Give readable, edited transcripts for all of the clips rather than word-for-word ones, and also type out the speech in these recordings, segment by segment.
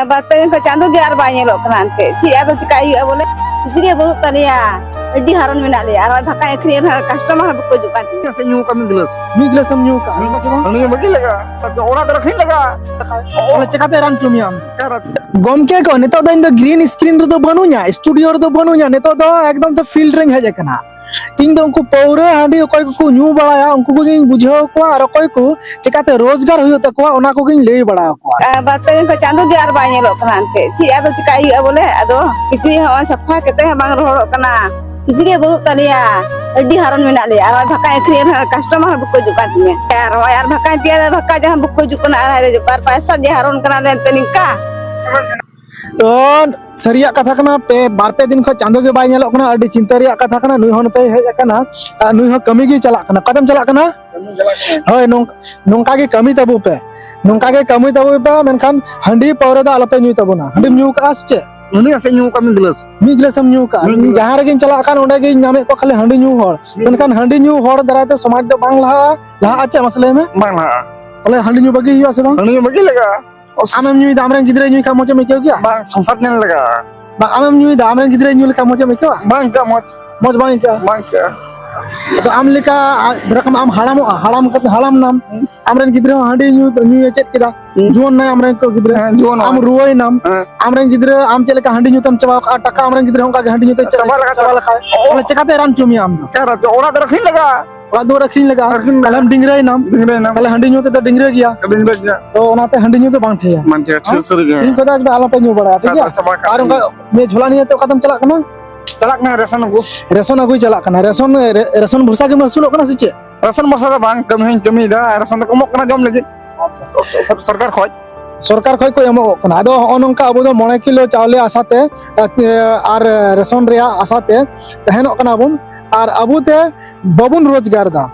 बारपे दिन को चांदो गे bye ñelok kana ante ci ado cikai बोले इसलिए बहुत तलिया अड्डी हारन में नाले और धक्का एखरी कस्टमर को जुकान से न्यू का मिगलस हम न्यू का हनी मगी लगा ओड़ा तो रखी लगा ओले चकाते रान क्यों मियाम गमके को नेतो दो इन दो ग्रीन स्क्रीन रो बनु냐 स्टूडियो रो बनु냐 नेतो दो एकदम तो फील्ड रेंज हेज कना इन दो उनको पौरे हांडी कोई को न्यू बड़ाया उनको को गिन बुझाओ को और कोई को चकाते रोजगार हुयो तकवा ओना को गिन ले बड़ा को बारपे दिन को चांदो गे bye ñelok kana ante ci ado cikai बोले ado किसी हम सफा केते बांग रोड कना इसलिए बहुत तलिया अड्डी हारन में नाले और धक्का एखरी कस्टमर को जुकान यार धक्का दिया धक्का जहां बुक जुकना बार पैसा जे हारन कना ले तनिका तो सरिया कथा कना पे बारपे दिन खो चांदो के बाय ñelok कना अड्डी चिंता रिया कथा कना नुई होन पे हेज कना नुई हो कमी गी चला कना कदम चला कना होय नोंका के कमी तबु पे नोंका के कमी तबु पे मेनखान हंडी पौरे दा अलपे न्यू तबुना हंडी न्यू का आसचे उनी से न्यू का मिगलस हम न्यू का जहां रे गिन चला कान ओंडे गिन नामे को खाली हंडी न्यू होर मेनखान हंडी न्यू होर दराते समाज दो बांग लहा आचे मसले में बांग लहा बोले हंडी न्यू बगी हुआ से बांग हंडी बगी लगा आमेम न्यू दामरे गिदरे न्यू का मोचे में क्यों क्या बांग संसार ने लगा बांग आमेम न्यू दामरे गिदरे न्यू का मोचे में क्यों बांग का मोच बांग का तो आम लिका रकम आम हाड़ाम नाम आमरेन गिदरे हांडी न्यू चेक किदा जुवन ना आमरेन को गिदरे जुवन आम रुवई नाम आमरेन गिदरे आम चलेका हांडी न्यू तम चबा टका आमरेन गिदरे होका हांडी न्यू चबा लगा ओला चकाते रान क्यों मियाम क्या ओड़ा तो रखी लगा ओड़ा दो रखी लगा कलम डिंगरे नाम कले हांडी न्यू तो डिंगरे गया तो ओनाते हांडी न्यू तो बांग ठेया मान ठेया सर गया इन कोदा आला पे न्यू बड़ा ठीक है और उनका मैं झोला नहीं तो कदम चला कना चलाक ना रेशन अगु चलाक कना रेशन भरसा के मसूलो कना सिचे रेशन भरसा दा बांग कमी दा रेशन को मक कना जम लगी सरकार खय को एमो कना आदो अनंका अबो दो 9 किलो चावले आसाते और रेशन रे आसाते तहनो कना बुन और अबो ते बाबुन रोजगार दा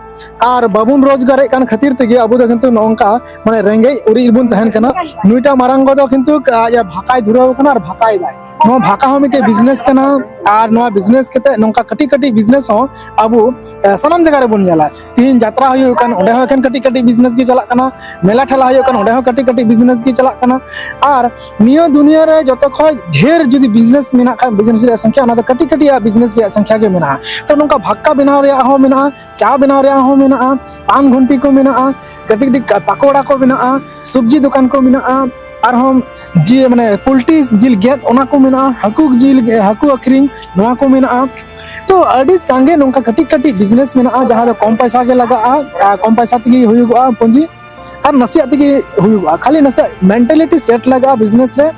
और बाबुन रोजगार कान खातिर तेगे अबो दो किंतु नोंका माने रेंगे उरी बुन तहन कना नुइटा मारंग दो किंतु या भाकाय धुराव कना और भाकाय दाय नो भाका हो मिटे बिजनेस कना और नो बिजनेस केते नोंका कटी कटी बिजनेस हो अबो सनम जगह रे बुन जाला तीन यात्रा होय कन ओडे हो कन कटी कटी बिजनेस की चला कना मेला ठेला होय कन ओडे हो कटी कटी बिजनेस की चला कना और नियो दुनिया रे जतो खय ढेर जदी बिजनेस मेना का बिजनेस रे संख्या ना कटी कटी या बिजनेस रे संख्या के मेना तो नोंका भाक्का बनाव रे हो मेना चा बनाव रे हो मेना पान घंटी को मेना कटी कटी पकोड़ा को मेना सब्जी दुकान को मेना और हम जी माने पोल्ट्री जिल गेट ओना को मेना हाकू जिल हाकू अखरिंग नोआ को मेना तो अडी संगे नोंका कटी कटी बिजनेस मेना जहां कम पैसा के लगा कम पैसा तगी हुयुगा पूंजी और नसिया तगी हुयुगा खाली नसे मेंटालिटी सेट लगा बिजनेस रे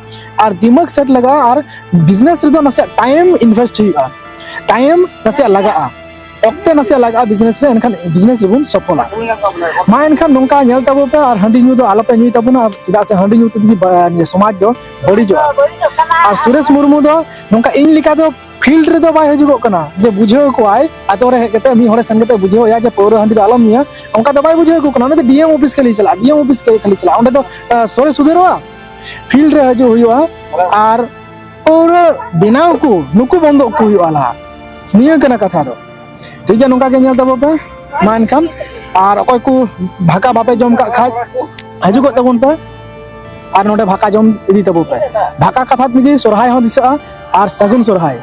और दिमाग सेट लगा और बिजनेस रे दो नसे टाइम इन्वेस्ट हुयुगा टाइम नसे लगा ओक्ते नसे लगा बिजनेस रे एनखान बिजनेस रे बुन सफला मा एनखान नोंका नेल तबो पे और हंडी न्यू दो आलोपे न्यू तबुना चिदा से हंडी न्यू तगी समाज दो बड़ी जो और सुरेश मुर्मू दो नोंका इन लिका दो फील्ड रे दो बाय हजुगो कना जे बुझेओ को आय आतो रे हेकते मी होरे संगते बुझेओ या जे पौर हंडी दो आलम निया उनका दो बाय बुझेओ को कना ने डीएम ऑफिस के लिए चला डीएम ऑफिस के खाली चला ओंडे दो सोरे सुधेरवा फील्ड रे हजु हुआ और पौर बिनाव को नुकु बंदो को हुआला निया कना कथा दो ठीक है नोंका के नेल तबो पे मान खान और अकोय को भाका बापे जम का खाय हजुगो तबन पे और नोडे भाका जम इदी तबो पे भाका कथा मिगी सोरहाय हो दिसा और सगुन सोरहाय